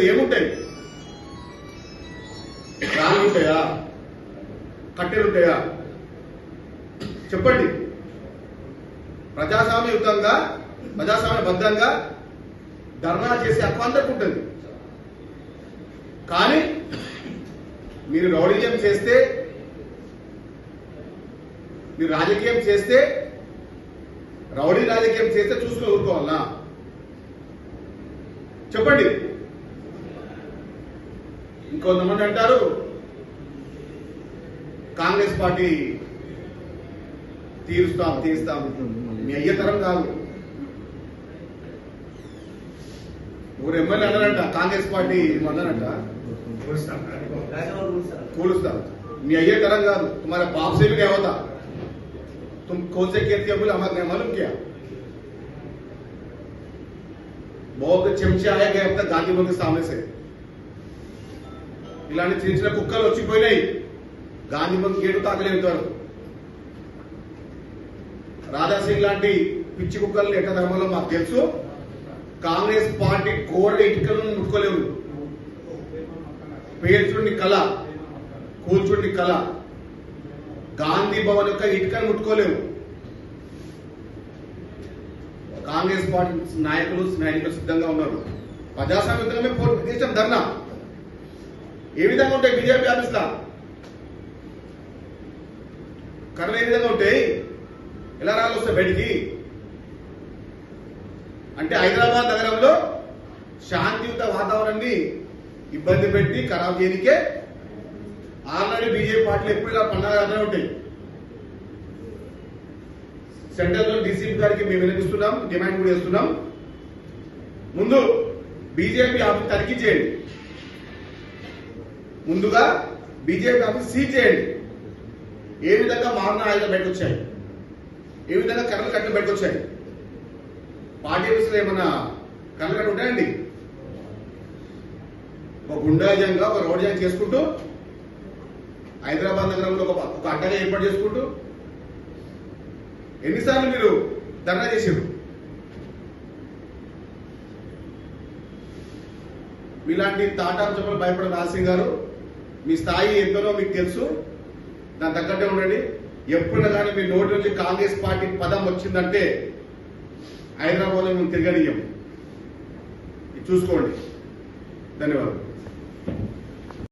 ఆఫీసులో ఏముంటాయి? రాళ్ళు ఉంటాయా? కట్టెలు ఉంటాయా? చెప్పండి. ప్రజాస్వామ్యయుతంగా ప్రజాస్వామ్యబద్ధంగా ధర్నా చేసే హక్కు అందరికీ ఉంటుంది. కానీ మీరు రౌడీజం చేస్తే, మీరు రాజకీయం చేస్తే, రౌడీ రాజకీయం చేస్తే చూసుకుని ఊరుకోవాలనా? చెప్పండి. ఇంకొంతమంది అంటారు కాంగ్రెస్ పార్టీ తీరుస్తాం. మీ అయ్యతరం కాదు. ఊరు ఎమ్మెల్యే అన్నారంట కాంగ్రెస్ పార్టీ అన్నారంట కూలుస్తాం. మీ అయ్యతరం కాదు. तुम्हारा बाप से भी क्या होता? तुम कौन से खेत के बोले हमारे मालूम क्या? बहुत చెంచా है गए अब तक गांधी भवन के सामने से. ఇలాంటి చిన్న చిన్న కుక్కలు వచ్చిపోయినాయి. గాంధీ భవన్ గేటు తాకలేదు. రాజాసింగ్ లాంటి పిచ్చి కుక్కలు ఎట్ట ధర్మంలో మాకు తెలుసు. కాంగ్రెస్ పార్టీ గోడ ఇటుకలను ముట్టుకోలేవు. పేర్చుండి కళ, కూల్చుండి కళ, గాంధీ భవన్ యొక్క ఇటుకను ముట్టుకోలేవు. కాంగ్రెస్ పార్టీ నాయకులు సిద్ధంగా ఉన్నారు. ప్రజాస్వామ్యంగా దేశం ధర్నా ఏ విధంగా ఉంటాయి? బీజేపీ ఆఫీస్లా కర్రలు ఏ విధంగా ఉంటాయి? ఎలా రాళ్ళు వస్తాయి బయటికి? అంటే హైదరాబాద్ నగరంలో శాంతియుత వాతావరణాన్ని ఇబ్బంది పెట్టి ఖరాబ్ చేయడానికే ఆల్రెడీ బీజేపీ పార్టీలు ఎప్పుడు ఇలా పండుగ ఉంటాయి. సెంట్రల్ లో డీసీపీ గారికి మేము వినిపిస్తున్నాం, డిమాండ్ కూడా చేస్తున్నాం. ముందు బీజేపీ ఆఫీస్ తనిఖీ చేయండి. ముందుగా బీజేపీ ఆఫీస్ సీజ్ చేయండి. ఏ విధంగా మారణ ఆయుధాలు బయటకు వచ్చాయి? ఏ విధంగా కర్రలు కట్టలు బయటకు వచ్చాయి? పార్టీ ఆఫీసులో ఏమన్నా కర్రలు కట్టు ఉంటాయండి? ఒక గుండాజంగా ఒక రౌడీజంగా చేసుకుంటూ హైదరాబాద్ నగరంలో ఒక అడ్డగా ఏర్పాటు చేసుకుంటూ ఎన్నిసార్లు మీరు ధర్నా చేశారు? మీలాంటి తాటాంశంలో భయపడిన రాజసింగ్ గారు, మీ స్థాయి ఎంతనో మీకు తెలుసు. దాని తగ్గట్టే ఉండండి. ఎప్పుడైనా కానీ మీ నోటి నుంచి కాంగ్రెస్ పార్టీ పదం వచ్చిందంటే హైదరాబాద్లో మేము తిరగనీయం. చూసుకోండి. ధన్యవాదాలు.